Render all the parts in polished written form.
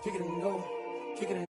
kick it and go, kick it and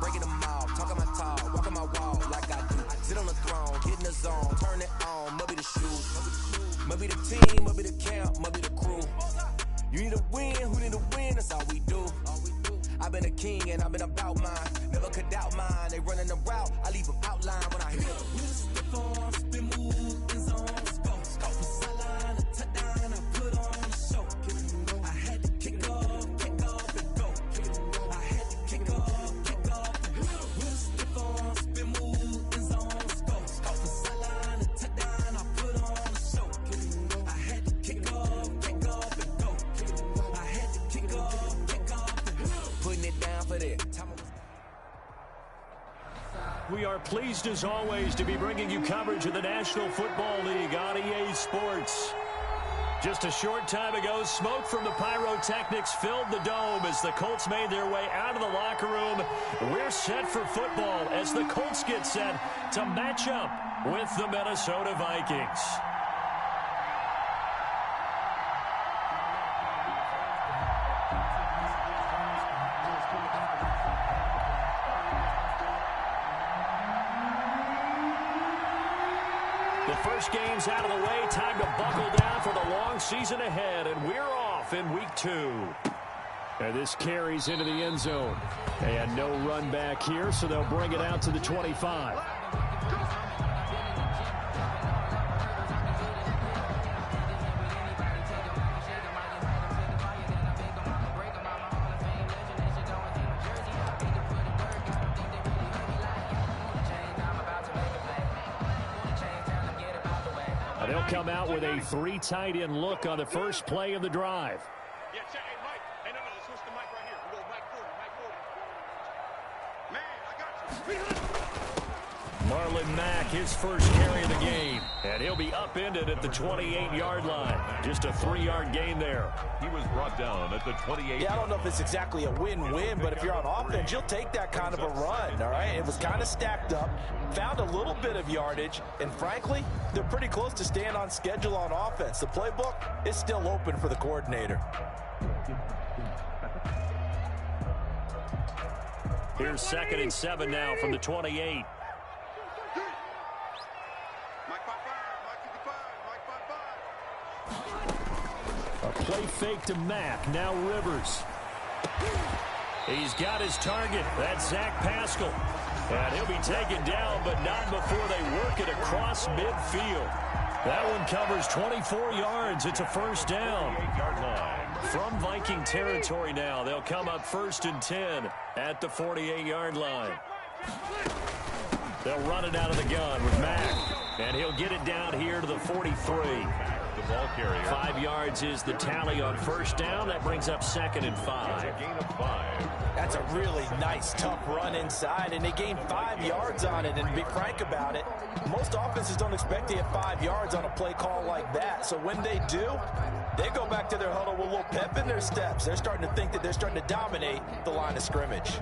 breaking them off, talking my talk, walking my walk like I do. Sit on the throne, get in the zone, turn it on, must be the shoe, must be the team, must be the camp, must be the crew. You need a win, who need a win, that's all we do. I've been a king and I've been about mine, never could doubt mine. They running the route, I leave them outline when I hit them. We just step on, spin, move, in zone, scope from sideline to touchdown, I put on the show. I had to kick off and go. I had to kick off and go. We just step on, spin, move, in zone, scope from sideline to touchdown, I put on the show. I had to kick off and go. I had to kick off and go. Putting it down for that. We are pleased as always to be bringing you coverage of the National Football League on EA Sports. Just a short time ago, smoke from the pyrotechnics filled the dome as the Colts made their way out of the locker room. We're set for football as the Colts get set to match up with the Minnesota Vikings. The first game's out of the way. Time to buckle down for the long season ahead, and we're off in week 2. And this carries into the end zone. And no run back here, so they'll bring it out to the 25. They'll come out with a 3 tight end look on the first play of the drive. Yeah, check. Hey, Mike. Hey, no, let's switch the mic right here. We'll go Mike 40, Man, I got you. Marlon Mack, his first carry of the game. And he'll be upended at the 28-yard line. Just a 3-yard gain there. He was brought down at the 28. Yeah, I don't know if it's exactly a win-win, but if you're on offense, you'll take that kind of a run, all right? It was kind of stacked up, found a little bit of yardage, and frankly, they're pretty close to staying on schedule on offense. The playbook is still open for the coordinator. Here's 2nd and 7 now from the 28. A play fake to Mack. Now Rivers. He's got his target. That's Zach Pascal. And he'll be taken down, but not before they work it across midfield. That one covers 24 yards. It's a first down. From Viking territory now, they'll come up 1st and 10 at the 48-yard line. They'll run it out of the gun with Mack. And he'll get it down here to the 43. The ball carrier. 5 yards is the tally on first down. That brings up 2nd and 5. A gain of 5. That's a really nice, tough run inside, and they gained 5 yards on it. And to be frank about it, most offenses don't expect to get 5 yards on a play call like that. So when they do, they go back to their huddle with a little pep in their steps. They're starting to think that they're starting to dominate the line of scrimmage.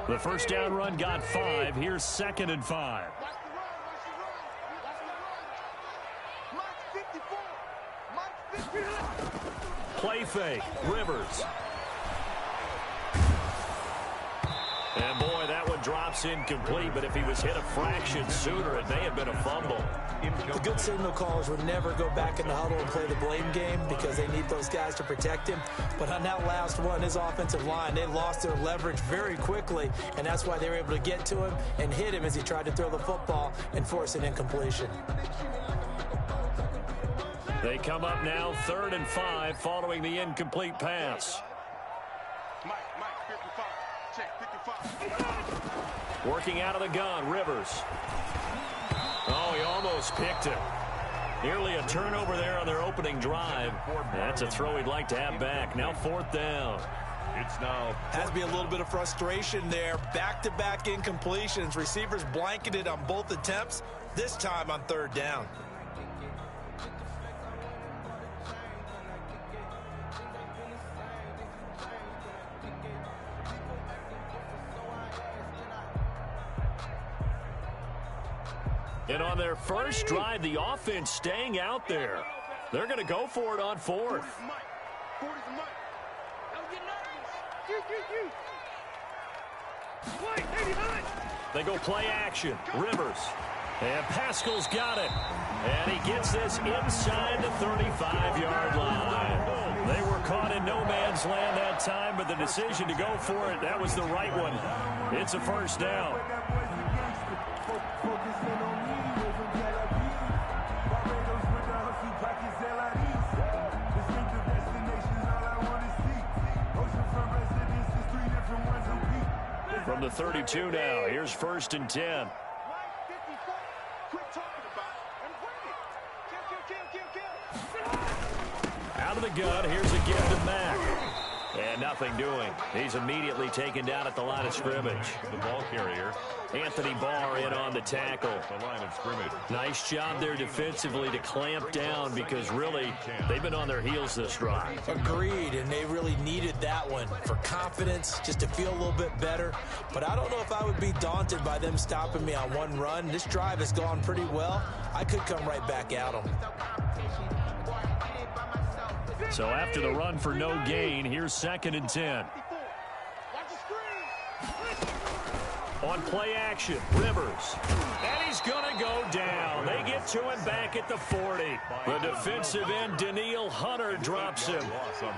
The first down run got 5. Here's 2nd and 5. Play fake. Rivers. And boy, that one drops incomplete, but if he was hit a fraction sooner, it may have been a fumble. The good signal callers would never go back in the huddle and play the blame game because they need those guys to protect him. But on that last one, his offensive line, they lost their leverage very quickly, and that's why they were able to get to him and hit him as he tried to throw the football and force an incompletion. They come up now 3rd and 5 following the incomplete pass. Mike, 55. Check, 55. Working out of the gun, Rivers. Oh, he almost picked him. Nearly a turnover there on their opening drive. That's a throw he'd like to have back. Now 4th down. It's now has to be a little bit of frustration there. Back-to-back incompletions. Receivers blanketed on both attempts, this time on 3rd down. And on their first drive, the offense staying out there. They're going to go for it on 4th. They go play action. Rivers. And Pascal's got it. And he gets this inside the 35-yard line. They were caught in no man's land that time, but the decision to go for it, that was the right one. It's a 1st down. From the 32 now, here's 1st and 10. Out of the gun, here's a give to Mack. And nothing doing. He's immediately taken down at the line of scrimmage. the ball carrier. Anthony Barr in on the tackle. The line of scrimmage. Nice job there defensively to clamp down because really they've been on their heels this drive. Agreed, and they really needed that one for confidence, just to feel a little bit better. But I don't know if I would be daunted by them stopping me on one run. This drive has gone pretty well. I could come right back at them. So after the run for no gain, here's 2nd and 10. On play action, Rivers. And he's going to go down. They get to him back at the 40. The defensive end, Danielle Hunter, drops him.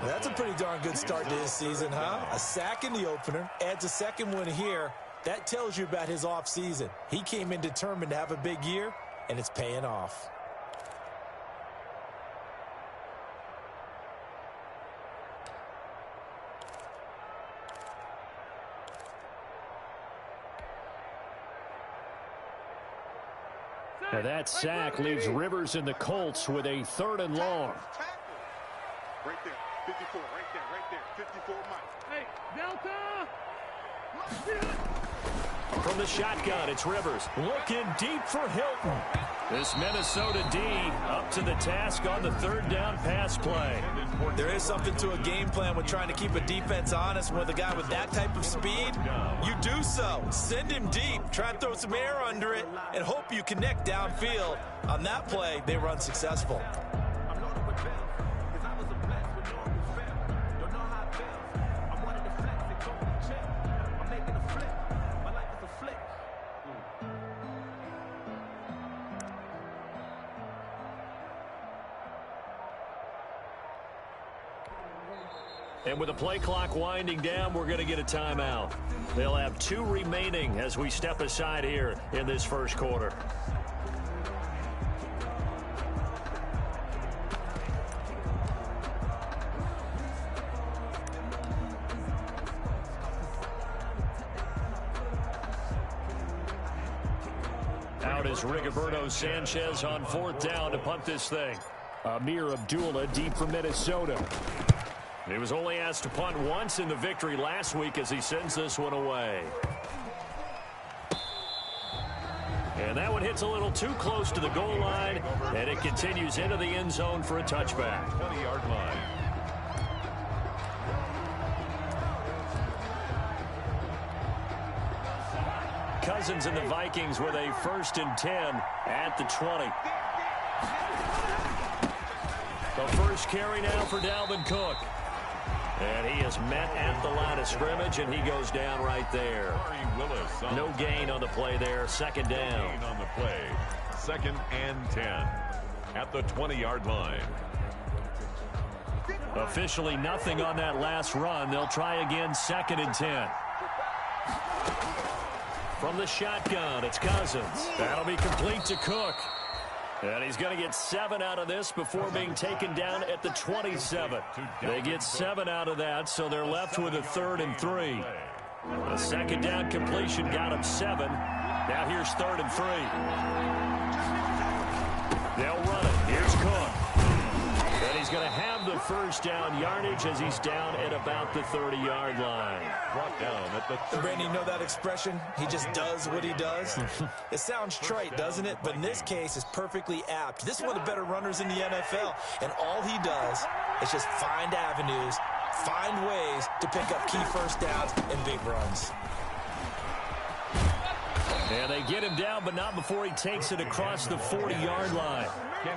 That's a pretty darn good start to his season, huh? A sack in the opener, adds a 2nd one here. That tells you about his offseason. He came in determined to have a big year, and it's paying off. Now that sack leaves Rivers and the Colts with a 3rd and long. Right there, 54, right there, 54, Mike. Hey, Delta! From the shotgun, it's Rivers looking deep for Hilton. This Minnesota D up to the task on the 3rd down pass play. There is something to a game plan with trying to keep a defense honest. With a guy with that type of speed, you do so. Send him deep, try and throw some air under it, and hope you connect downfield. On that play, they run successful. And with the play clock winding down, we're going to get a timeout. They'll have 2 remaining as we step aside here in this first quarter. Out is Rigoberto Sanchez on 4th down to punt this thing. Amir Abdullah deep from Minnesota. He was only asked to punt once in the victory last week as he sends this one away. And that one hits a little too close to the goal line, and it continues into the end zone for a touchback. 20-yard line. Cousins and the Vikings with a 1st and 10 at the 20. The first carry now for Dalvin Cook. And he is met at the line of scrimmage, and he goes down right there. No gain on the play there. 2nd down. Gain on the play. 2nd and 10 at the 20-yard line. Officially nothing on that last run. They'll try again 2nd and 10. From the shotgun, it's Cousins. That'll be complete to Cook. And he's going to get 7 out of this before being taken down at the 27. They get 7 out of that, so they're left with a 3rd and 3. A 2nd down completion got him 7. Now here's 3rd and 3. They'll run it. Here's Cook. And he's going to have the first down yardage as he's down at about the 30-yard line. Brought down at the 30. Brandon, you know that expression? He just does what he does. It sounds trite, doesn't it? But in this case, it's perfectly apt. This is one of the better runners in the NFL, and all he does is just find avenues, find ways to pick up key first downs and big runs. And they get him down, but not before he takes it across the 40-yard line.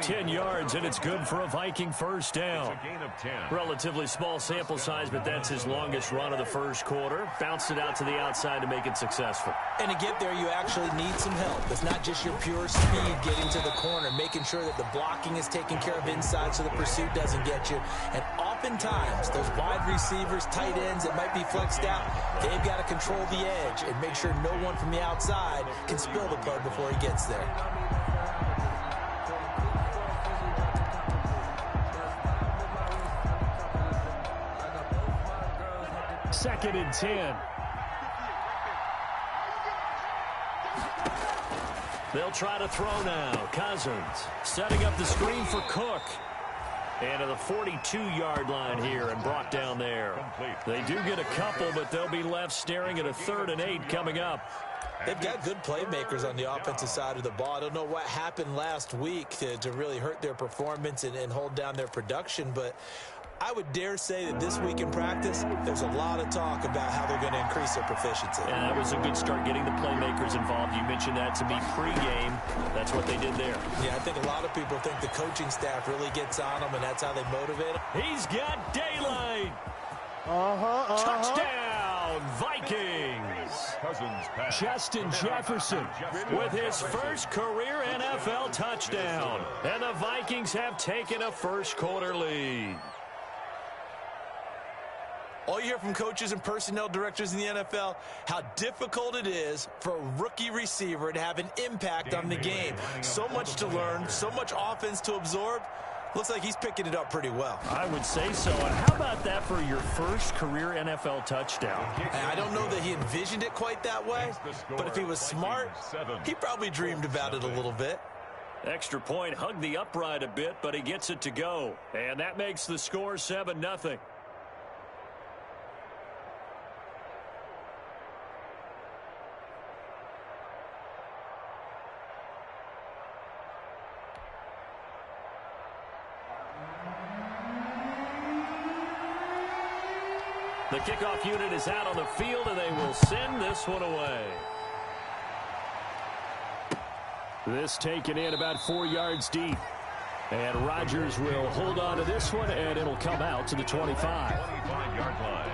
10 yards, and it's good for a Viking first down. It's a gain of 10. Relatively small sample size, but that's his longest run of the first quarter. Bounced it out to the outside to make it successful. And to get there, you actually need some help. It's not just your pure speed getting to the corner, making sure that the blocking is taken care of inside so the pursuit doesn't get you. And oftentimes, those wide receivers, tight ends that might be flexed out, they've got to control the edge and make sure no one from the outside can spill the play before he gets there. Second and 10. They'll try to throw now. Cousins setting up the screen for Cook. And to the 42-yard line here and brought down there. They do get a couple, but they'll be left staring at a 3rd and 8 coming up. They've got good playmakers on the offensive side of the ball. I don't know what happened last week to really hurt their performance and hold down their production, but I would dare say that this week in practice, there's a lot of talk about how they're going to increase their proficiency. Yeah, that was a good start getting the playmakers involved. You mentioned that to me pregame. That's what they did there. Yeah, I think a lot of people think the coaching staff really gets on them, and that's how they motivate them. He's got daylight. Touchdown, Vikings. Cousins pass. Justin Jefferson with his first career NFL touchdown. And the Vikings have taken a first quarter lead. All you hear from coaches and personnel directors in the NFL, how difficult it is for a rookie receiver to have an impact on the game. So much to learn, so much offense to absorb. Looks like he's picking it up pretty well. I would say so. And how about that for your first career NFL touchdown? I don't know that he envisioned it quite that way, but if he was smart, he probably dreamed about it a little bit. Extra point, hugged the upright a bit, but he gets it to go. And that makes the score 7-0. The kickoff unit is out on the field, and they will send this one away. This taken in about 4 yards deep. And Rodgers will hold on to this one, and it'll come out to the 25. 25-yard line.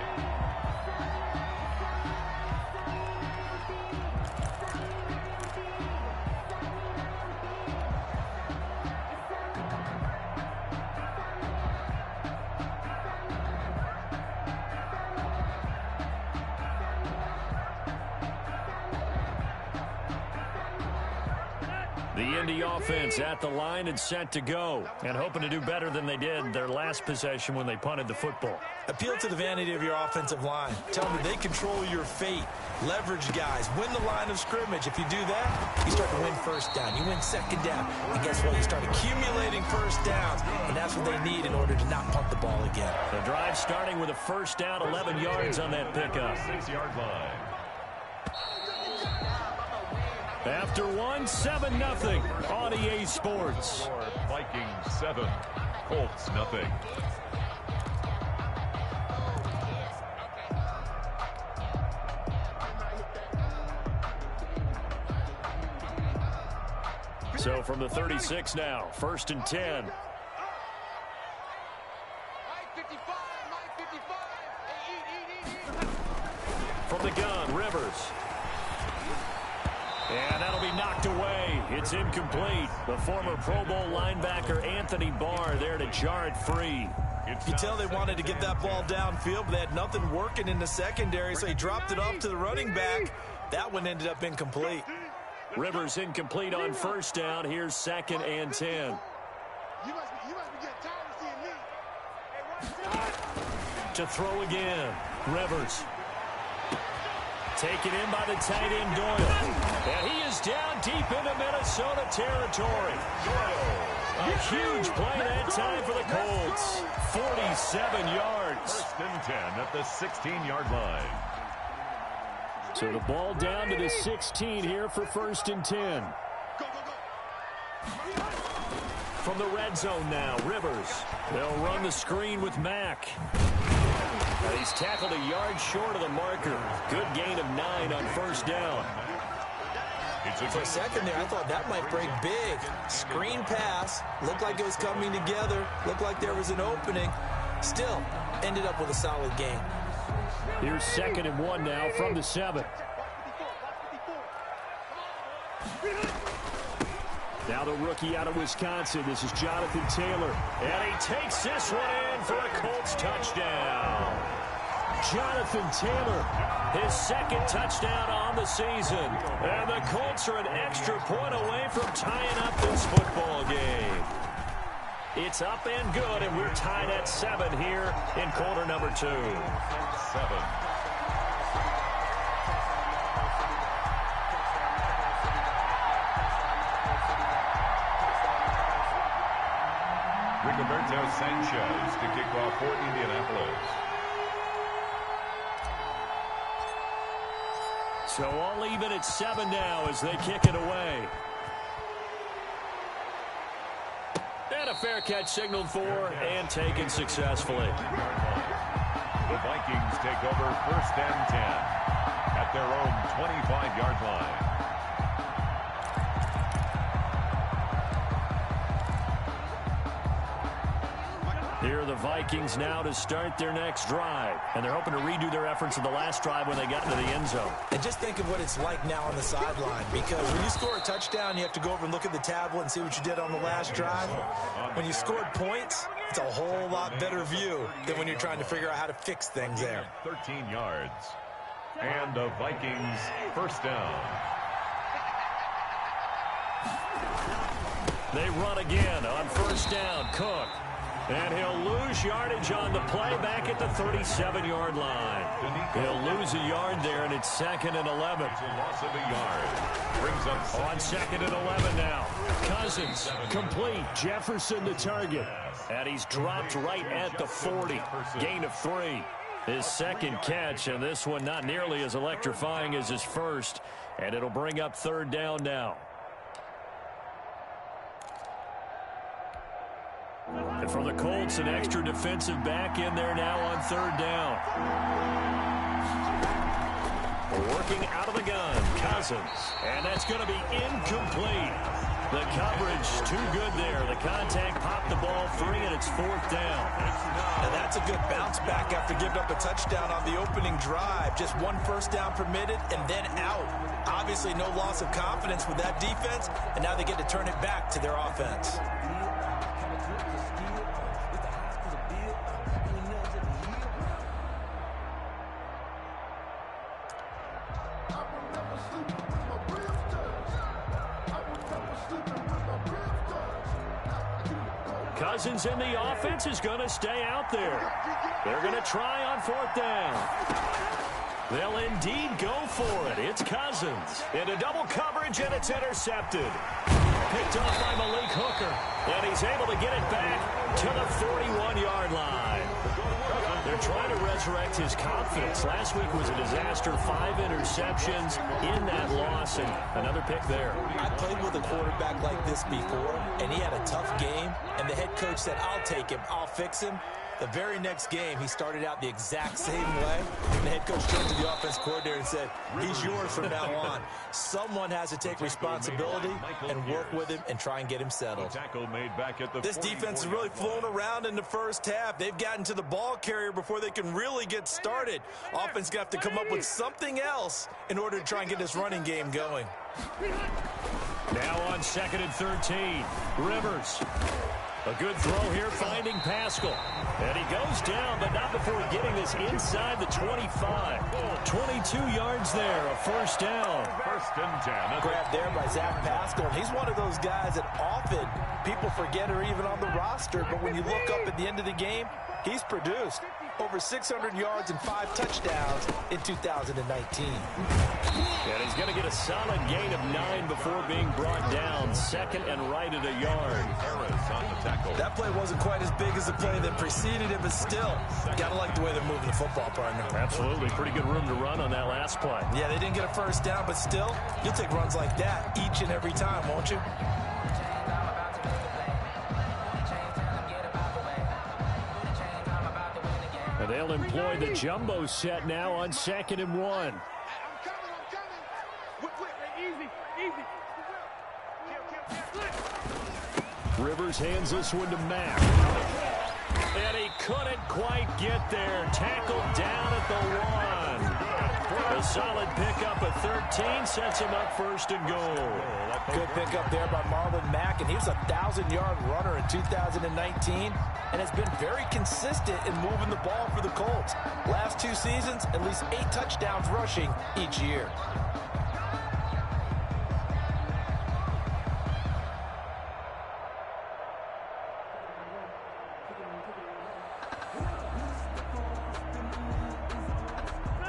The Indy offense at the line and set to go, and hoping to do better than they did their last possession when they punted the football. Appeal to the vanity of your offensive line. Tell them they control your fate. Leverage guys. Win the line of scrimmage. If you do that, you start to win first down. You win second down. And guess what? You start accumulating first downs. And that's what they need in order to not punt the ball again. The drive starting with a first down, 11 yards on that pickup. 6-yard line. After one, 7-0 on EA Sports. Vikings 7, Colts nothing. So from the 36 now, 1st and 10. From the gun, Rivers. And that'll be knocked away. It's incomplete. The former Pro Bowl linebacker Anthony Barr there to jar it free. You tell they wanted to get that ball downfield, but they had nothing working in the secondary, so he dropped it off to the running back. That one ended up incomplete. Rivers incomplete on first down. Here's 2nd and 10. You must be getting tired of seeing me. To throw again. Rivers. Taken in by the tight end Doyle. And he is down deep into Minnesota territory. A huge play that time for the Colts. 47 yards. First and 10 at the 16-yard line. So the ball down to the 16 here for first and 10. From the red zone now, Rivers. They'll run the screen with Mack. And he's tackled a yard short of the marker. Good gain of 9 on first down. For a second there, I thought that might break big. Screen pass. Looked like it was coming together. Looked like there was an opening. Still, ended up with a solid gain. Here's 2nd and 1 now from the 7. Now the rookie out of Wisconsin. This is Jonathan Taylor. And he takes this one in for a Colts touchdown. Jonathan Taylor, his 2nd touchdown on the season. And the Colts are an extra point away from tying up this football game. It's up and good, and we're tied at 7 here in quarter number 2. 7. Rigoberto Sanchez to kick off for Indianapolis. So all even at 7 now as they kick it away. And a fair catch signaled for and taken successfully. The Vikings take over first and 10 at their own 25-yard line. Here are the Vikings now to start their next drive. And they're hoping to redo their efforts in the last drive when they got into the end zone. And just think of what it's like now on the sideline, because when you score a touchdown, you have to go over and look at the tablet and see what you did on the last drive. When you scored points, it's a whole lot better view than when you're trying to figure out how to fix things there. 13 yards. And the Vikings first down. They run again on first down. Cook. And he'll lose yardage on the play back at the 37-yard line. He'll lose a yard there, and it's 2nd and 11. It's a loss of a yard. Brings up On 2nd and 11 now. Cousins, complete. Jefferson the target. And he's dropped right at the 40. Gain of 3. His 2nd catch, and this one not nearly as electrifying as his first. And it'll bring up 3rd down now. And for the Colts, an extra defensive back in there now on 3rd down. Working out of the gun, Cousins. And that's going to be incomplete. The coverage too good there. The contact popped the ball free, and it's 4th down. And that's a good bounce back after giving up a touchdown on the opening drive. Just 1 first down permitted and then out. Obviously no loss of confidence with that defense, and now they get to turn it back to their offense. Cousins in the offense is going to stay out there. They're going to try on 4th down. They'll indeed go for it. It's Cousins. Into double coverage, and it's intercepted. Picked off by Malik Hooker. And he's able to get it back to the 41-yard line. They're trying to resurrect his confidence. Last week was a disaster. 5 interceptions in that loss, and another pick there. I played with a quarterback like this before, and he had a tough game, and the head coach said, I'll take him, I'll fix him. The very next game, he started out the exact same way. The head coach turned to the offense coordinator and said, he's yours from now on. Someone has to take responsibility and work with him and try and get him settled. This defense is really flown around in the first half. They've gotten to the ball carrier before they can really get started. Offense got to come up with something else in order to try and get this running game going. Now on 2nd and 13, Rivers. A good throw here, finding Pascal. And he goes down, but not before getting this inside the 25. 22 yards there, a first down. First and 10. Grabbed there by Zach Pascal. He's one of those guys that often people forget are even on the roster, but when you look up at the end of the game, he's produced. over 600 yards and 5 touchdowns in 2019. And he's going to get a solid gain of 9 before being brought down. Second and right at a yard. Harris on the tackle. That play wasn't quite as big as the play that preceded it, but still, got to like the way they're moving the football, partner. Absolutely. Pretty good room to run on that last play. Yeah, they didn't get a first down, but still, you'll take runs like that each and every time, won't you? And they'll employ the jumbo set now on 2nd and 1. I'm coming. Quick, easy. Kill. Rivers hands this one to Mack. And he couldn't quite get there. Tackled down at the 1. A solid pickup of 13 sets him up 1st and goal. Good pickup there by Marlon Mack, and he was a 1,000-yard runner in 2019 and has been very consistent in moving the ball for the Colts. Last 2 seasons, at least 8 touchdowns rushing each year.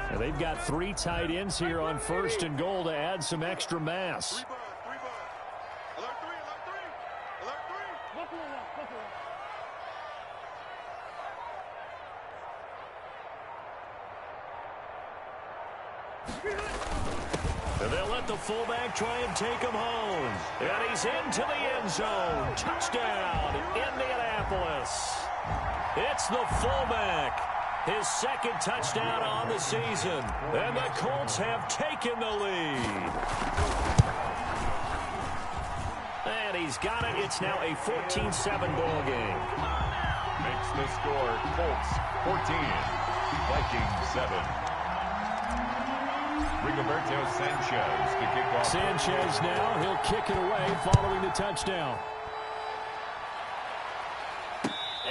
And they've got 3 tight ends here on 1st and goal to add some extra mass. Alert three. And they'll let the fullback try and take him home. And he's into the end zone. Touchdown, Indianapolis. It's the fullback. His 2nd touchdown on the season. And the Colts have taken the lead. And he's got it. It's now a 14-7 ball game. Makes the score Colts 14, Vikings 7. Rigoberto Sanchez to kick off. Sanchez now, he'll kick it away following the touchdown.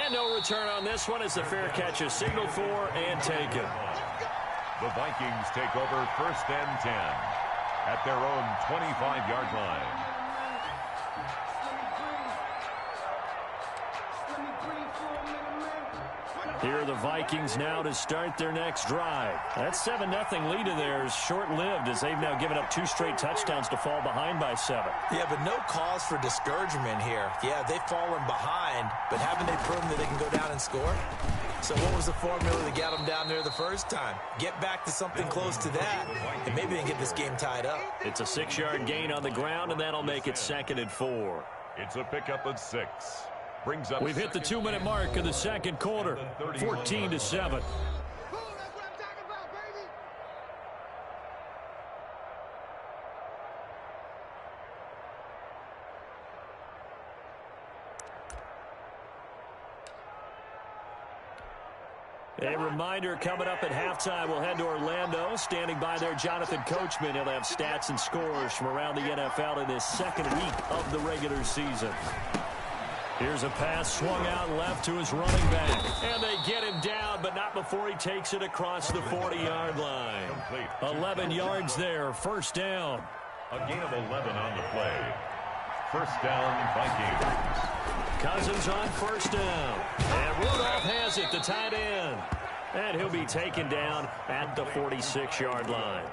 And no return on this one as the fair catch is signaled for and taken. The Vikings take over 1st and 10 at their own 25-yard line. Here are the Vikings now to start their next drive. That 7-0 lead of theirs short-lived as they've now given up 2 straight touchdowns to fall behind by 7. Yeah, but no cause for discouragement here. Yeah, they've fallen behind, but haven't they proven that they can go down and score? So what was the formula that got them down there the first time? Get back to something close to that, and maybe they can get this game tied up. It's a 6-yard gain on the ground, and that'll make it 2nd and 4. It's a pickup of 6. Brings up. We've hit the 2-minute mark of the 2nd quarter, 14-7. A reminder coming up at halftime, we'll head to Orlando. Standing by there, Jonathan Coachman. He'll have stats and scores from around the NFL in this 2nd week of the regular season. Here's a pass swung out left to his running back. And they get him down, but not before he takes it across the 40-yard line. 11 yards there, 1st down. A gain of 11 on the play. 1st down, Vikings. Cousins on 1st down. And Rudolph has it, the tight end. And he'll be taken down at the 46-yard line.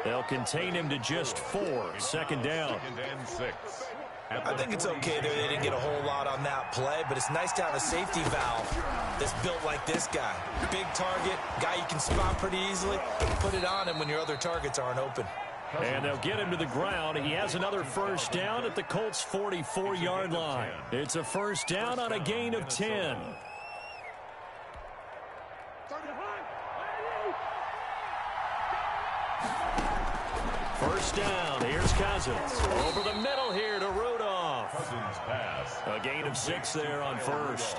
They'll contain him to just 4. 2nd down. 2nd and 6. I think it's okay there. They didn't get a whole lot on that play, but it's nice to have a safety valve that's built like this guy. Big target, guy you can spot pretty easily. Put it on him when your other targets aren't open. And they'll get him to the ground. He has another 1st down at the Colts' 44-yard line. It's a 1st down on a gain of 10. First down. Here's Cousins. Over the middle here to Rudolph. Cousins pass. A gain of 6 there on 1st.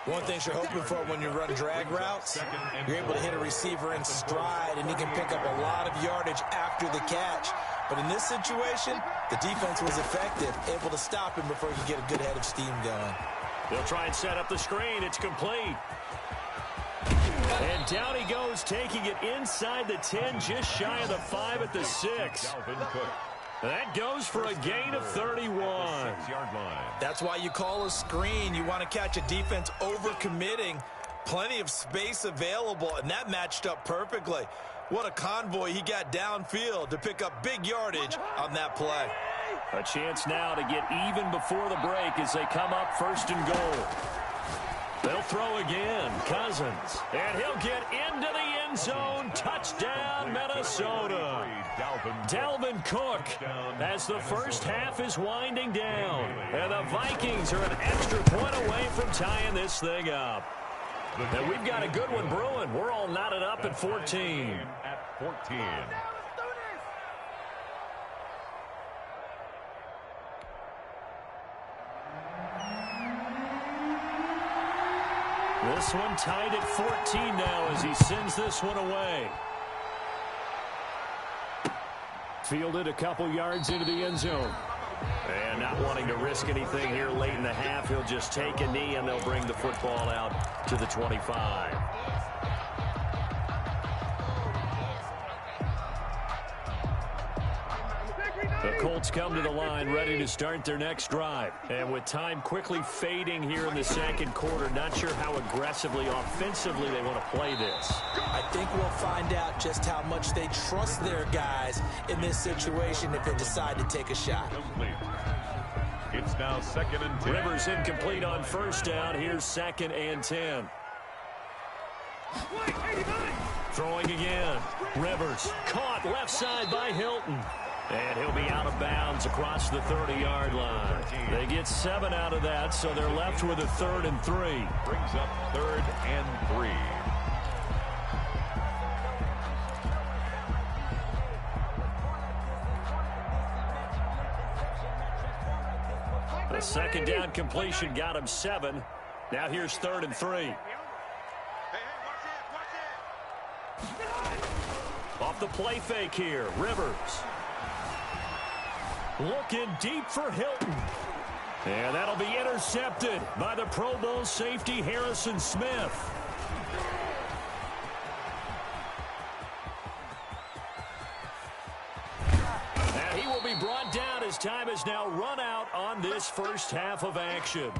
One thing you're hoping for when you run drag routes, you're able to hit a receiver in stride, and he can pick up a lot of yardage after the catch. But in this situation, the defense was effective, able to stop him before he could get a good head of steam going. They'll try and set up the screen. It's complete. And down he goes, taking it inside the 10, just shy of the 5 at the 6. That goes for a gain of 31. That's why you call a screen. You want to catch a defense overcommitting. plenty of space available, and that matched up perfectly. What a convoy he got downfield to pick up big yardage on that play. A chance now to get even before the break as they come up 1st and goal. They'll throw again. Cousins. And he'll get into the end zone. Touchdown, Minnesota. Dalvin Cook as the first half is winding down. And the Vikings are an extra point away from tying this thing up. And we've got a good one brewing. We're all knotted up at 14. At 14. This one tied at 14 now as he sends this one away. Fielded a couple yards into the end zone. And not wanting to risk anything here late in the half, he'll just take a knee and they'll bring the football out to the 25. The Colts come to the line ready to start their next drive. And with time quickly fading here in the second quarter, not sure how aggressively, offensively they want to play this. I think we'll find out just how much they trust their guys in this situation if they decide to take a shot. It's now 2nd and 10. Rivers incomplete on 1st down. Here's 2nd and 10. Throwing again. Rivers caught left side by Hilton. And he'll be out of bounds across the 30-yard line. They get 7 out of that, so they're left with a 3rd and 3. Brings up 3rd and 3. The 2nd down completion got him 7. Now here's 3rd and 3. Off the play fake here, Rivers. Looking deep for Hilton. And that'll be intercepted by the Pro Bowl safety Harrison Smith. And he will be brought down as time is now run out on this first half of action.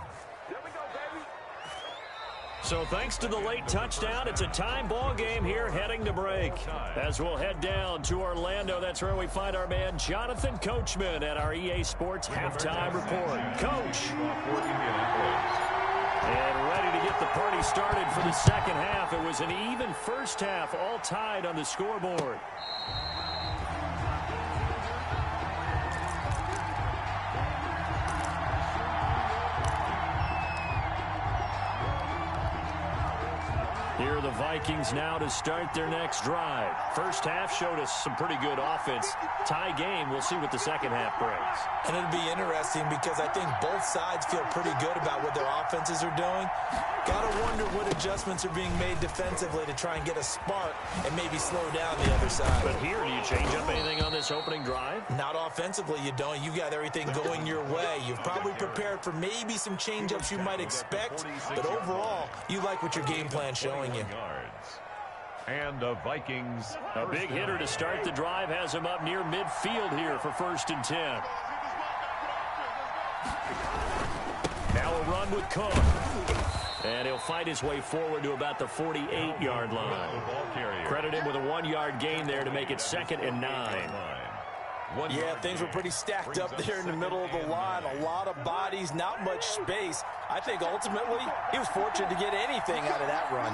So thanks to the late touchdown, it's a time ball game here heading to break. As we'll head down to Orlando, that's where we find our man Jonathan Coachman at our EA Sports Halftime Report. Coach. And ready to get the party started for the second half. It was an even first half, all tied on the scoreboard. Here are the Vikings now to start their next drive. First half showed us some pretty good offense. Tie game, we'll see what the second half brings. And it'll be interesting because I think both sides feel pretty good about what their offenses are doing. Gotta wonder what adjustments are being made defensively to try and get a spark and maybe slow down the other side. But here, do you change up anything on this opening drive? Not offensively, you don't. You've got everything going your way. You've probably prepared for maybe some change-ups you might expect, but overall, you like what your game plan's showing you. And the Vikings. A big hitter to start the drive has him up near midfield here for 1st and 10. Now a run with Cook. And he'll fight his way forward to about the 48-yard line. Credit him with a 1-yard gain there to make it 2nd and 9. Yeah, things were pretty stacked up there in the middle of the line. A lot of bodies, not much space. I think ultimately he was fortunate to get anything out of that run.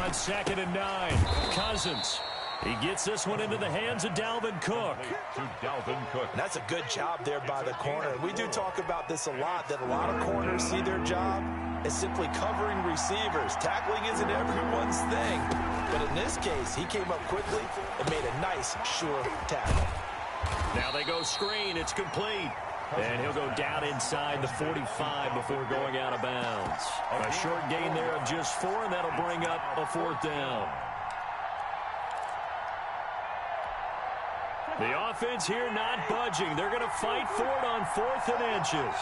On 2nd and 9, Cousins. He gets this one into the hands of Dalvin Cook. To Dalvin Cook. And that's a good job there by the corner. We do talk about this a lot, that a lot of corners see their job as simply covering receivers. Tackling isn't everyone's thing. But in this case, he came up quickly and made a nice, sure tackle. Now they go screen. It's complete. And he'll go down inside the 45 before going out of bounds. A short gain there of just 4, and that'll bring up a 4th down. The offense here not budging. They're going to fight for it on 4th and inches.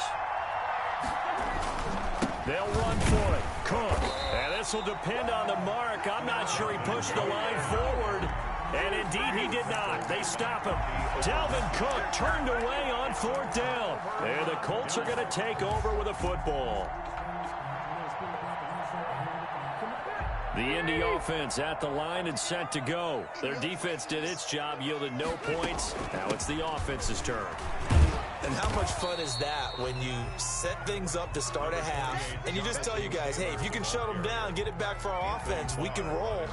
They'll run for it. Cook. And this will depend on the mark. I'm not sure he pushed the line forward. And indeed he did not. They stop him. Dalvin Cook turned away on 4th down. And the Colts are going to take over with a football. The Indy offense at the line and set to go. Their defense did its job, yielded no points. Now it's the offense's turn. And how much fun is that when you set things up to start a half and you just tell you guys, hey, if you can shut them down, get it back for our offense, we can roll.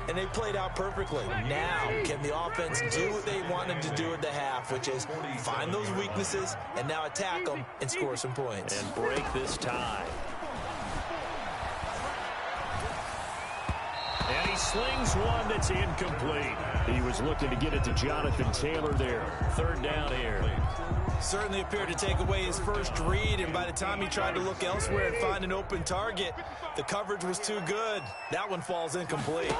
And they played out perfectly. Now, can the offense do what they wanted to do at the half, which is find those weaknesses and now attack them and score some points. And break this tie. And he slings one that's incomplete. He was looking to get it to Jonathan Taylor there. Third down here. Certainly appeared to take away his first read, and by the time he tried to look elsewhere and find an open target, the coverage was too good. That one falls incomplete.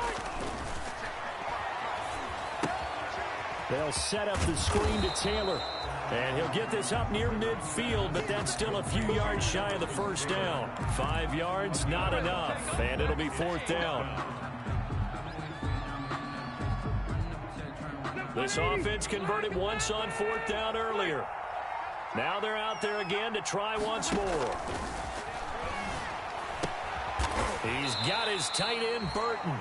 They'll set up the screen to Taylor. And he'll get this up near midfield, but that's still a few yards shy of the first down. 5 yards, not enough, and it'll be fourth down. This offense converted once on fourth down earlier. Now they're out there again to try once more. He's got his tight end, Burton.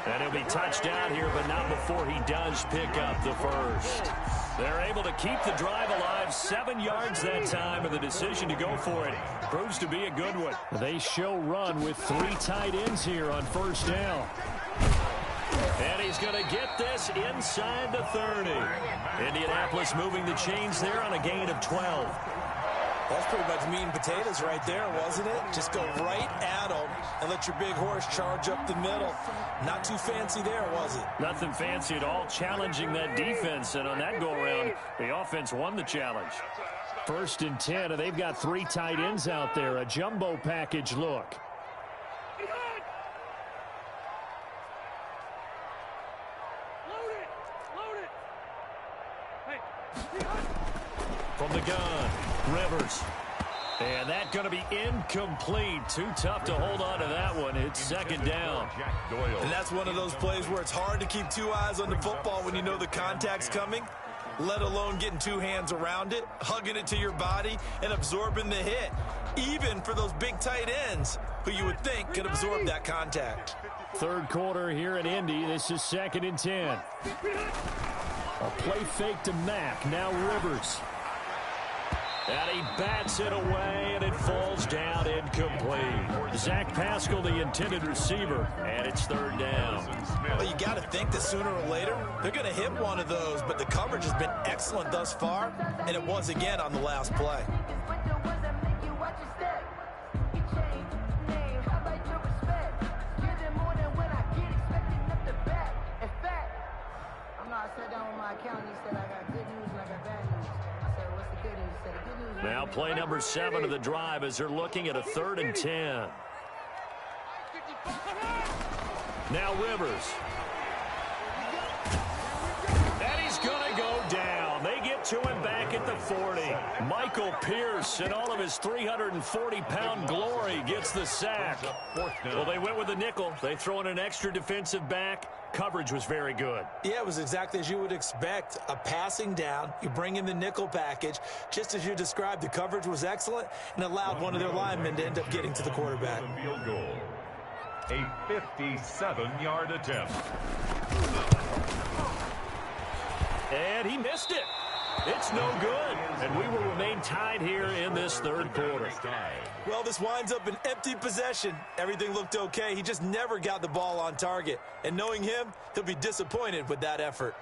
And he'll be touched out here, but not before he does pick up the first. They're able to keep the drive alive, 7 yards that time, and the decision to go for it proves to be a good one. They show run with 3 tight ends here on first down. And he's going to get this inside the 30. Indianapolis moving the chains there on a gain of 12. That's pretty much meat and potatoes right there, wasn't it? Just go right at them and let your big horse charge up the middle. Not too fancy there, was it? Nothing fancy at all, challenging that defense. And on that go-around, the offense won the challenge. First and 10, and they've got 3 tight ends out there. A jumbo package look. From the gun, Rivers. And that's going to be incomplete. Too tough to hold on to that one. It's second down. And that's one of those plays where it's hard to keep 2 eyes on the football when you know the contact's coming, let alone getting 2 hands around it, hugging it to your body, and absorbing the hit. Even for those big tight ends who you would think could absorb that contact. Third quarter here in Indy. This is second and 10. A play fake to Mack. Now Rivers. And he bats it away, and it falls down incomplete. Zach Pascal, the intended receiver, and it's third down. Well, you got to think that sooner or later they're going to hit one of those, but the coverage has been excellent thus far, and it was again on the last play. Now play number 7 of the drive as they're looking at a 3rd and 10. Now Rivers. And he's going to go down. They get to him back at the 40. Michael Pierce, in all of his 340-pound glory, gets the sack. Well, they went with the nickel. They throw in an extra defensive back. Coverage was very good. Yeah, it was exactly as you would expect. A passing down, you bring in the nickel package. Just as you described, the coverage was excellent and allowed one of their linemen to end up getting to the quarterback. Field goal. A 57-yard attempt. And he missed it. It's no good. And we will remain tied here in this third quarter. Well, this winds up an empty possession. Everything looked okay. He just never got the ball on target. And knowing him, he'll be disappointed with that effort.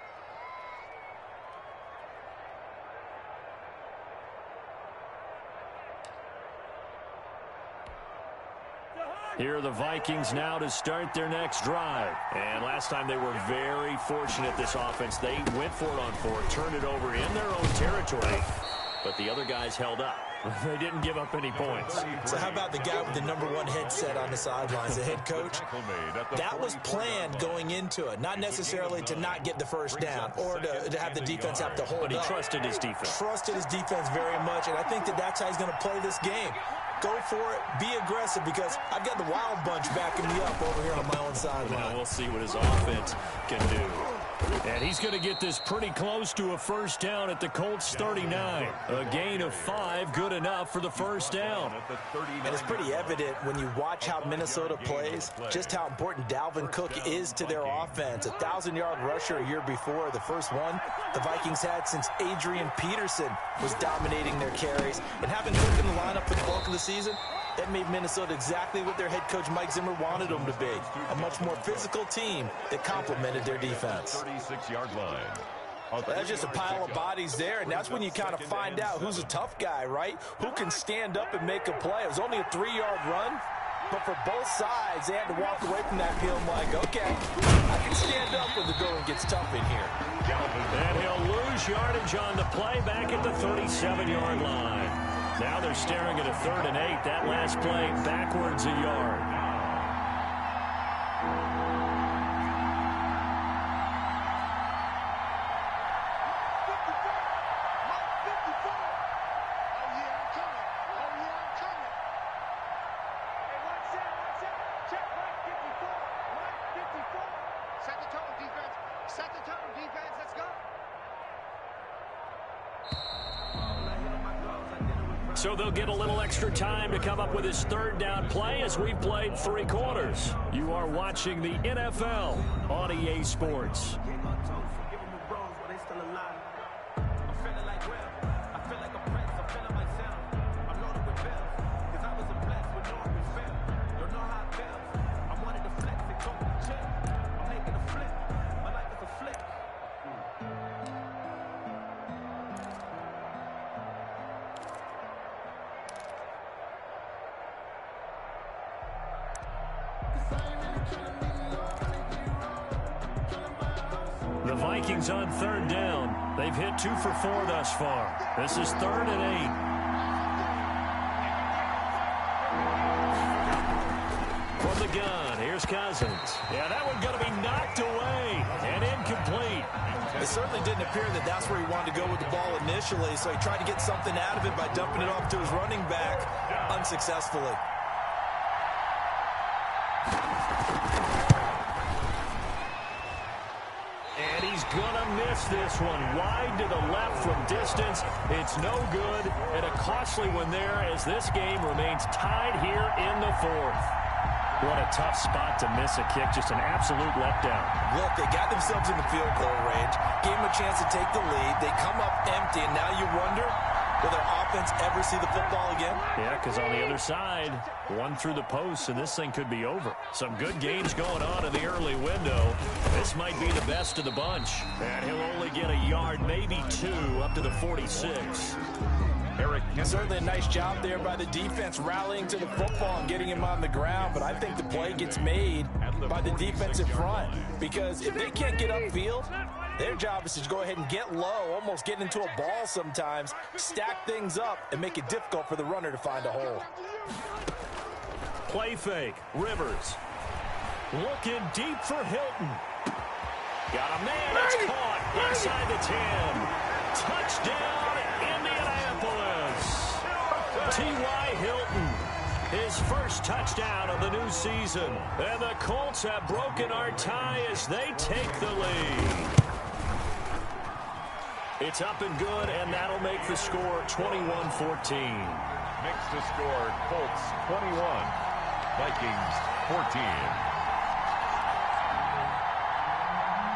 Here are the Vikings now to start their next drive. And last time they were very fortunate, this offense. They went for it on 4, turned it over in their own territory. But the other guys held up. They didn't give up any points. So how about the guy with the #1 headset on the sidelines, the head coach? That was planned going into it, not necessarily to not get the first down or to have the defense have to hold up. But he trusted his defense. Trusted his defense very much, and I think that's how he's going to play this game. Go for it, be aggressive, because I've got the wild bunch backing me up over here on my own sideline. Now we'll see what his offense can do. And he's going to get this pretty close to a first down at the Colts 39. A gain of 5, good enough for the first down. And it's pretty evident when you watch how Minnesota plays, just how important Dalvin Cook is to their offense. 1,000-yard rusher a year before, the first one the Vikings had since Adrian Peterson was dominating their carries. And having Cook in the lineup for the bulk of the season, that made Minnesota exactly what their head coach Mike Zimmer wanted them to be. A much more physical team that complemented their defense. 36-yard line. Well, that's just a pile of bodies there, and that's when you kind of find out who's a tough guy, right? Who can stand up and make a play. It was only a 3-yard run, but for both sides, they had to walk away from that feeling like, okay, I can stand up when the going gets tough in here. And he'll lose yardage on the play back at the 37-yard line. Now they're staring at a 3rd and 8. That last play backwards a yard. So they'll get a little extra time to come up with his 3rd down play as we've played 3 quarters. You are watching the NFL on EA Sports. The Vikings on 3rd down. They've hit 2 for 4 thus far. This is 3rd and 8. From the gun, here's Cousins. Yeah, that one's going to be knocked away and incomplete. It certainly didn't appear that that's where he wanted to go with the ball initially, so he tried to get something out of it by dumping it off to his running back unsuccessfully. Gonna miss this one. Wide to the left from distance. It's no good, and a costly one there as this game remains tied here in the 4th. What a tough spot to miss a kick. Just an absolute letdown. Look, they got themselves in the field goal range, gave them a chance to take the lead. They come up empty, and now you wonder, will their offense ever see the football again? Yeah, because on the other side, one through the post, and this thing could be over. Some good games going on in the early window. This might be the best of the bunch. And he'll only get a yard, maybe 2, up to the 46. Certainly a nice job there by the defense rallying to the football and getting him on the ground, but I think the play gets made by the defensive front, because if they can't get upfield, their job is to go ahead and get low, almost get into a ball sometimes, stack things up, and make it difficult for the runner to find a hole. Play fake. Rivers. Looking deep for Hilton. Got a man. It's caught inside the 10. Touchdown, Indianapolis. T.Y. Hilton. His first touchdown of the new season. And the Colts have broken our tie as they take the lead. It's up and good, and that'll make the score 21-14. Makes the score Colts 21, Vikings 14.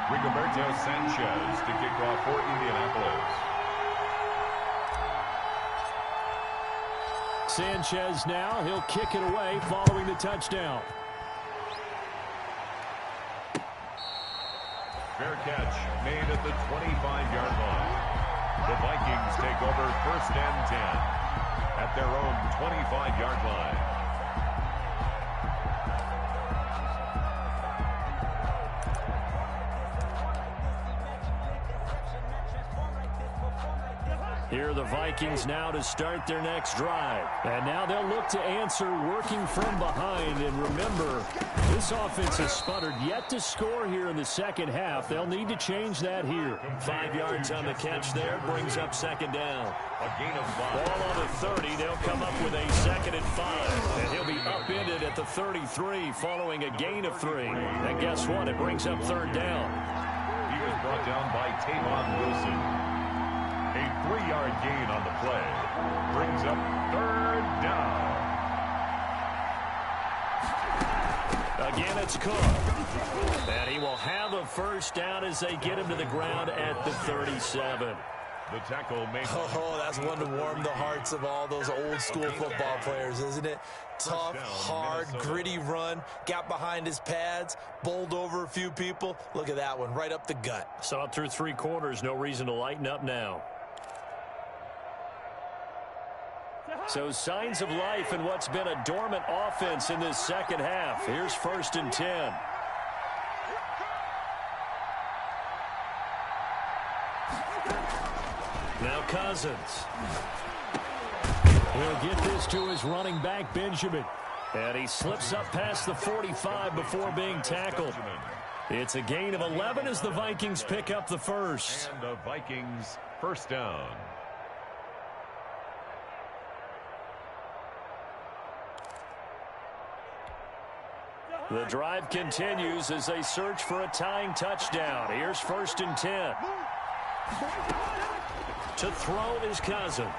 Rigoberto Sanchez to kick off for Indianapolis. Sanchez now, he'll kick it away following the touchdown. Fair catch made at the 25-yard line. The Vikings take over 1st and 10 at their own 25-yard line. Here are the Vikings now to start their next drive. And now they'll look to answer working from behind. And remember, this offense has sputtered yet to score here in the second half. They'll need to change that here. 5 yards on the catch there brings up 2nd down. A gain of 5. Ball on the 30. They'll come up with a 2nd and 5. And he'll be upended at the 33 following a gain of 3. And guess what? It brings up 3rd down. He was brought down by Tavon Wilson. A 3-yard gain on the play brings up 3rd down. Again, it's Cook. And he will have a first down as they get him to the ground at the 37. The tackle made. Oh, that's one to warm the hearts of all those old school football players, isn't it? Tough, hard, gritty run. Got behind his pads, bowled over a few people. Look at that one, right up the gut. Saw it through 3 quarters. No reason to lighten up now. So signs of life in what's been a dormant offense in this second half. Here's 1st and 10. Now Cousins. He'll get this to his running back, Benjamin. And he slips up past the 45 before being tackled. It's a gain of 11 as the Vikings pick up the first. And the Vikings first down. The drive continues as they search for a tying touchdown. Here's 1st and 10. To throw is Cousins.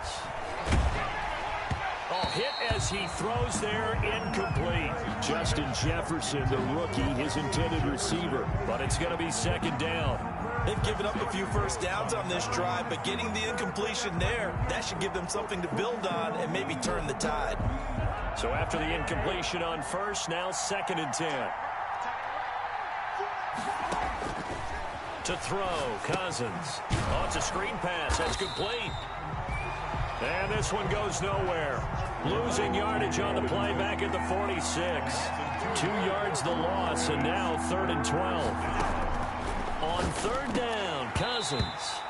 Oh, hit as he throws there, incomplete. Justin Jefferson, the rookie, his intended receiver. But it's going to be 2nd down. They've given up a few first downs on this drive, but getting the incompletion there, that should give them something to build on and maybe turn the tide. So after the incompletion on first, now 2nd and 10. To throw, Cousins. Oh, it's a screen pass. That's complete. And this one goes nowhere. Losing yardage on the play back at the 46. 2 yards the loss, and now 3rd and 12. On 3rd down, Cousins.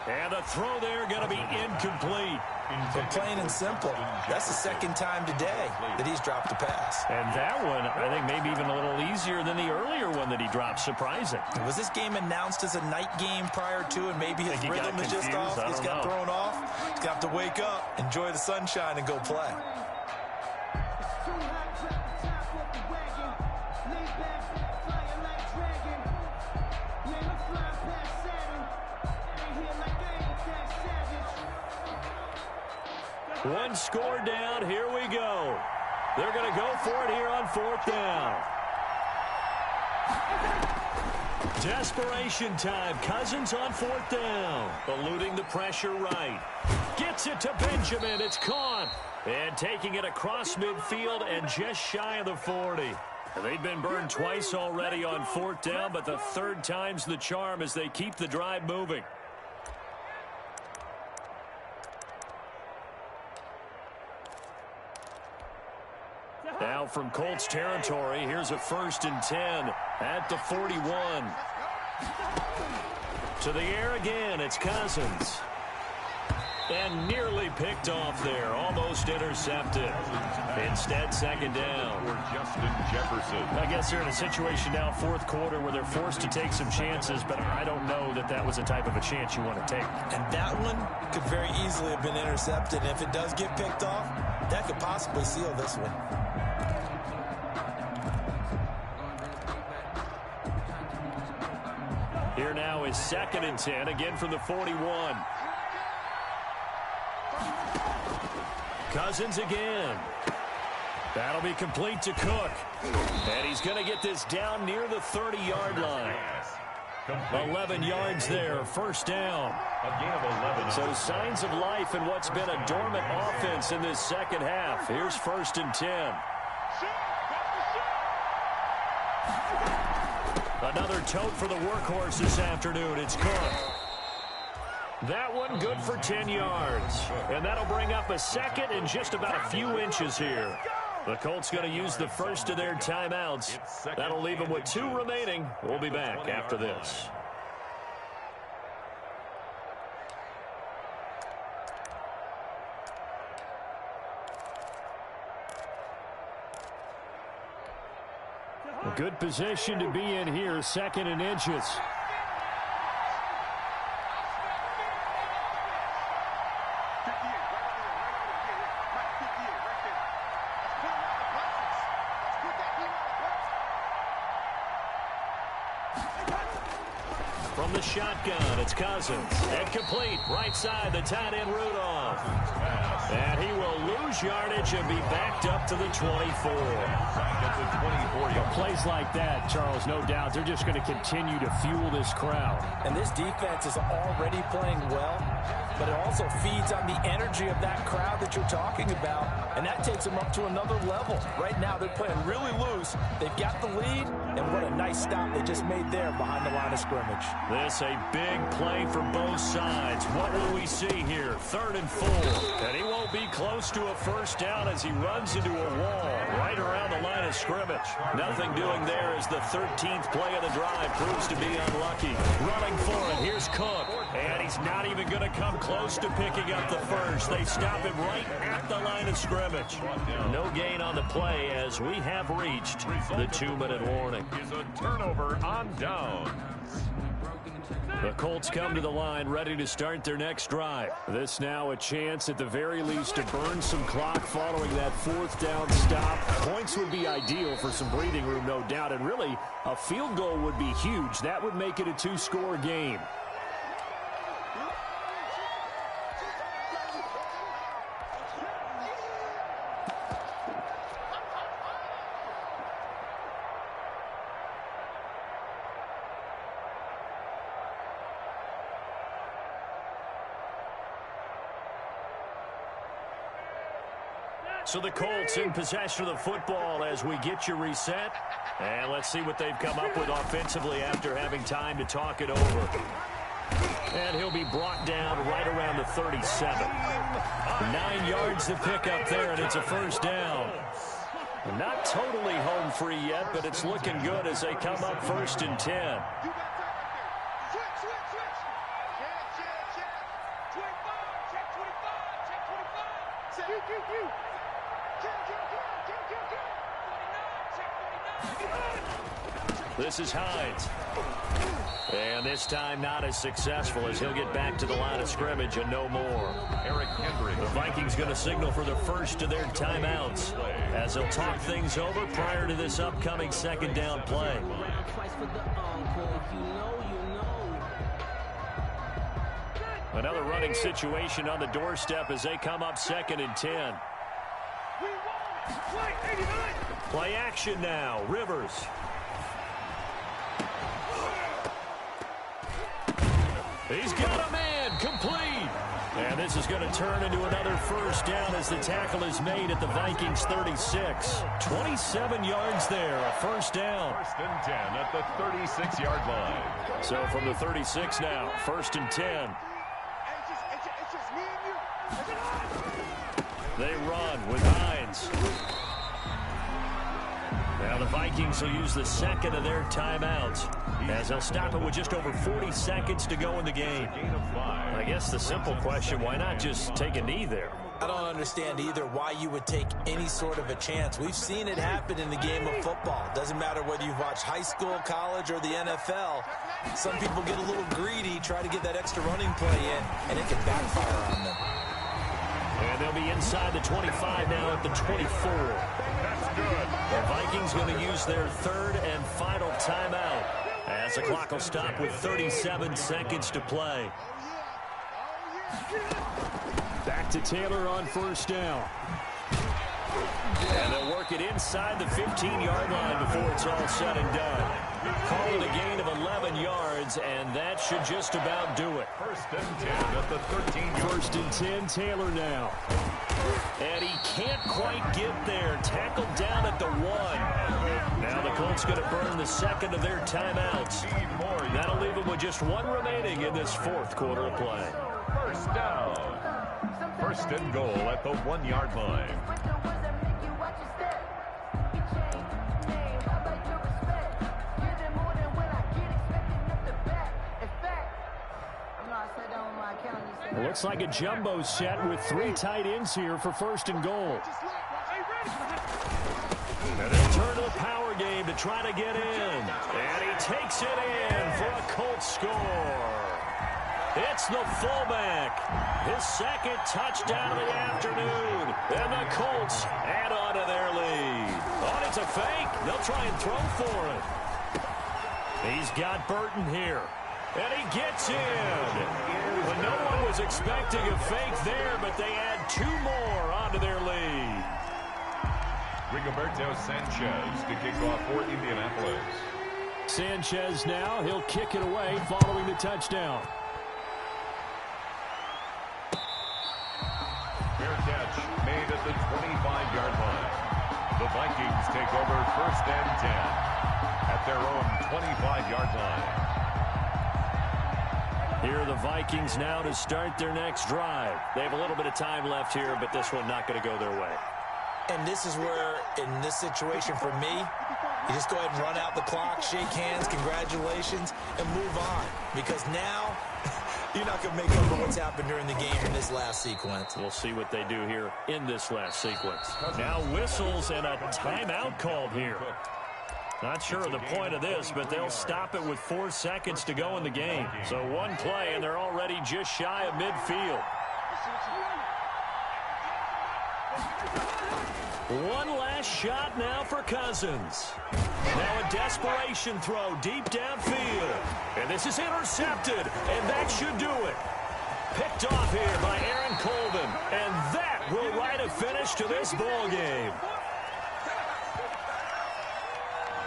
And a throw there going to be incomplete. But plain and simple, that's the 2nd time today that he's dropped a pass. And that one, I think, maybe even a little easier than the earlier one that he dropped. Surprising. Was this game announced as a night game prior to, and maybe his rhythm is just off? He's got thrown off. He's got to wake up, enjoy the sunshine, and go play. One score down. Here we go. They're going to go for it here on 4th down. Desperation time. Cousins on 4th down. Eluding the pressure right. Gets it to Benjamin. It's caught. And taking it across midfield and just shy of the 40. They've been burned twice already on 4th down, but the 3rd time's the charm as they keep the drive moving. Now from Colts territory, here's a 1st and 10 at the 41. To the air again, it's Cousins. And nearly picked off there, almost intercepted. Instead, 2nd down. For Justin Jefferson. I guess they're in a situation now, 4th quarter, where they're forced to take some chances, but I don't know that that was the type of a chance you want to take. And that one could very easily have been intercepted. And if it does get picked off, that could possibly seal this one. Here now is 2nd and 10, again from the 41. Cousins again. That'll be complete to Cook. And he's going to get this down near the 30-yard line. 11 yards there, 1st down. A gain of 11. So signs of life in what's been a dormant offense in this second half. Here's 1st and 10. Another tote for the workhorse this afternoon. It's Cook. That one good for 10 yards. And that'll bring up a 2nd and just about a few inches here. The Colts going to use the first of their timeouts. That'll leave them with 2 remaining. We'll be back after this. A good position to be in here, 2nd and inches. From From the shotgun, it's Cousins. And complete. Right side, the tight end Rudolph. And he will lose yardage and be backed up to the 24. Plays like that, Charles, no doubt, they're just going to continue to fuel this crowd. And this defense is already playing well, but it also feeds on the energy of that crowd that you're talking about, and that takes them up to another level. Right now, they're playing really loose. They've got the lead, and what a nice stop they just made there behind the line of scrimmage. This a big play for both sides. What will we see here? 3rd and 4. And he won't be close to a first down as he runs into a wall right around the line of scrimmage. Nothing doing there as the 13th play of the drive proves to be unlucky. Running for it, here's Cook. And he's not even going to come close to picking up the first. They stop him right at the line of scrimmage. No gain on the play as we have reached the 2-minute warning. Is a turnover on down. The Colts come to the line ready to start their next drive. This now a chance at the very least to burn some clock following that 4th down stop. Points would be ideal for some breathing room, no doubt, and really a field goal would be huge. That would make it a 2-score game. So the Colts in possession of the football as we get you reset. And let's see what they've come up with offensively after having time to talk it over. And he'll be brought down right around the 37. 9 yards to pick up there, and it's a first down. Not totally home free yet, but it's looking good as they come up 1st and 10. This is Hines. And this time not as successful as he'll get back to the line of scrimmage and no more. Eric Henry. The Vikings going to signal for the first of their timeouts as they'll talk things over prior to this upcoming 2nd down play. Another running situation on the doorstep as they come up 2nd and 10. Play action now. Rivers. He's got a man, complete. And this is going to turn into another first down as the tackle is made at the Vikings 36. 27 yards there, a first down. 1st and 10 at the 36-yard line. So from the 36 now, 1st and 10. They run with Hines. Now the Vikings will use the 2nd of their timeouts as they'll stop it with just over 40 seconds to go in the game. I guess the simple question, why not just take a knee there? I don't understand either why you would take any sort of a chance. We've seen it happen in the game of football. Doesn't matter whether you've watched high school, college, or the NFL. Some people get a little greedy, try to get that extra running play in, and it can backfire on them. And they'll be inside the 25 now at the 24. That's good. The Vikings going to use their 3rd and final timeout as the clock will stop with 37 seconds to play. Back to Taylor on 1st down. And they'll work it inside the 15-yard line before it's all said and done. Call it a gain of 11 yards, and that should just about do it. 1st and 10 at the 13-yard. 1st and 10, Taylor now. And he can't quite get there. Tackled down at the 1. Now the Colts going to burn the 2nd of their timeouts. That'll leave them with just 1 remaining in this 4th quarter of play. First down. 1st and goal at the 1-yard line. It looks like a jumbo set with 3 tight ends here for 1st and goal. And they'll turn to the power game to try to get in. And he takes it in for a Colts score. It's the fullback. His 2nd touchdown of the afternoon. And the Colts add on to their lead. Oh, it's a fake. They'll try and throw for it. He's got Burton here. And he gets in. But no one was expecting a fake there, but they add 2 more onto their lead. Rigoberto Sanchez to kick off for Indianapolis. Sanchez now, he'll kick it away following the touchdown. Fair catch made at the 25-yard line. The Vikings take over 1st and 10 at their own 25-yard line. Here are the Vikings now to start their next drive. They have a little bit of time left here, but this one not going to go their way. And this is where, in this situation for me, you just go ahead and run out the clock, shake hands, congratulations, and move on. Because now, you're not going to make up for what's happened during the game in this last sequence. We'll see what they do here in this last sequence. Now whistles and a timeout called here. Not sure of the point of this, but they'll stop it with 4 seconds to go in the game. So one play, and they're already just shy of midfield. One last shot now for Cousins. Now a desperation throw deep downfield. And this is intercepted, and that should do it. Picked off here by Aaron Colvin, and that will write a finish to this ball game.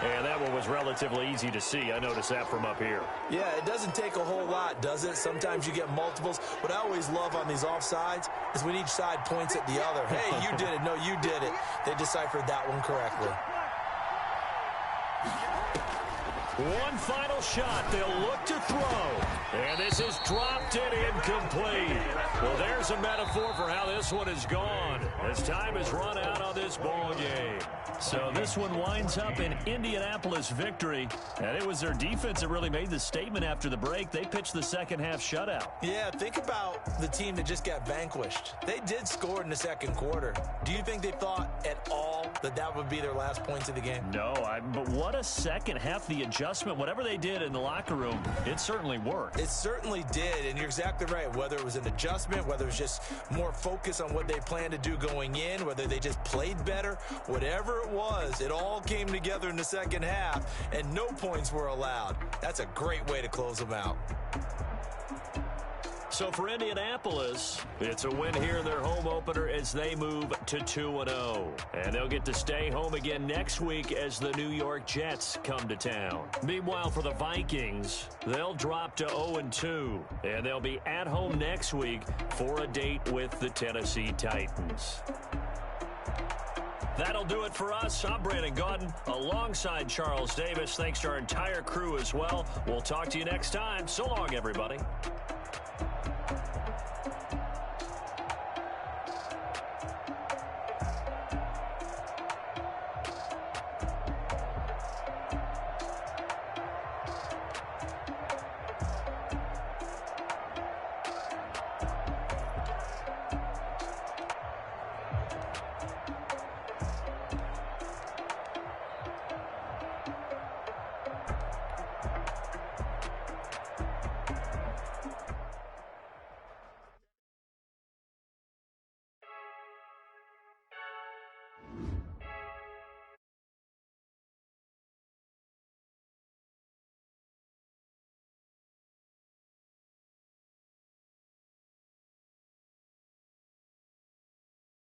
And that one was relatively easy to see. I noticed that from up here. Yeah, it doesn't take a whole lot, does it? Sometimes you get multiples. What I always love on these offsides is when each side points at the other. Hey, you did it. No, you did it. They deciphered that one correctly. One final shot. They'll look to throw. And this is dropped and incomplete. Well, there's a metaphor for how this one is gone, as time has run out on this ball game. So this one winds up in Indianapolis victory. And it was their defense that really made the statement after the break. They pitched the second-half shutout. Yeah, think about the team that just got vanquished. They did score in the second quarter. Do you think they thought at all that that would be their last points of the game? No, but what a second half. The adjustment, whatever they did in the locker room, it certainly worked. It certainly did, and you're exactly right. Whether it was an adjustment, whether it was just more focus on what they planned to do going in, whether they just played better, whatever it was, it all came together in the second half, and no points were allowed. That's a great way to close them out. So for Indianapolis, it's a win here in their home opener as they move to 2-0. And they'll get to stay home again next week as the New York Jets come to town. Meanwhile, for the Vikings, they'll drop to 0-2. And they'll be at home next week for a date with the Tennessee Titans. That'll do it for us. I'm Brandon Gaudin alongside Charles Davis. Thanks to our entire crew as well. We'll talk to you next time. So long, everybody.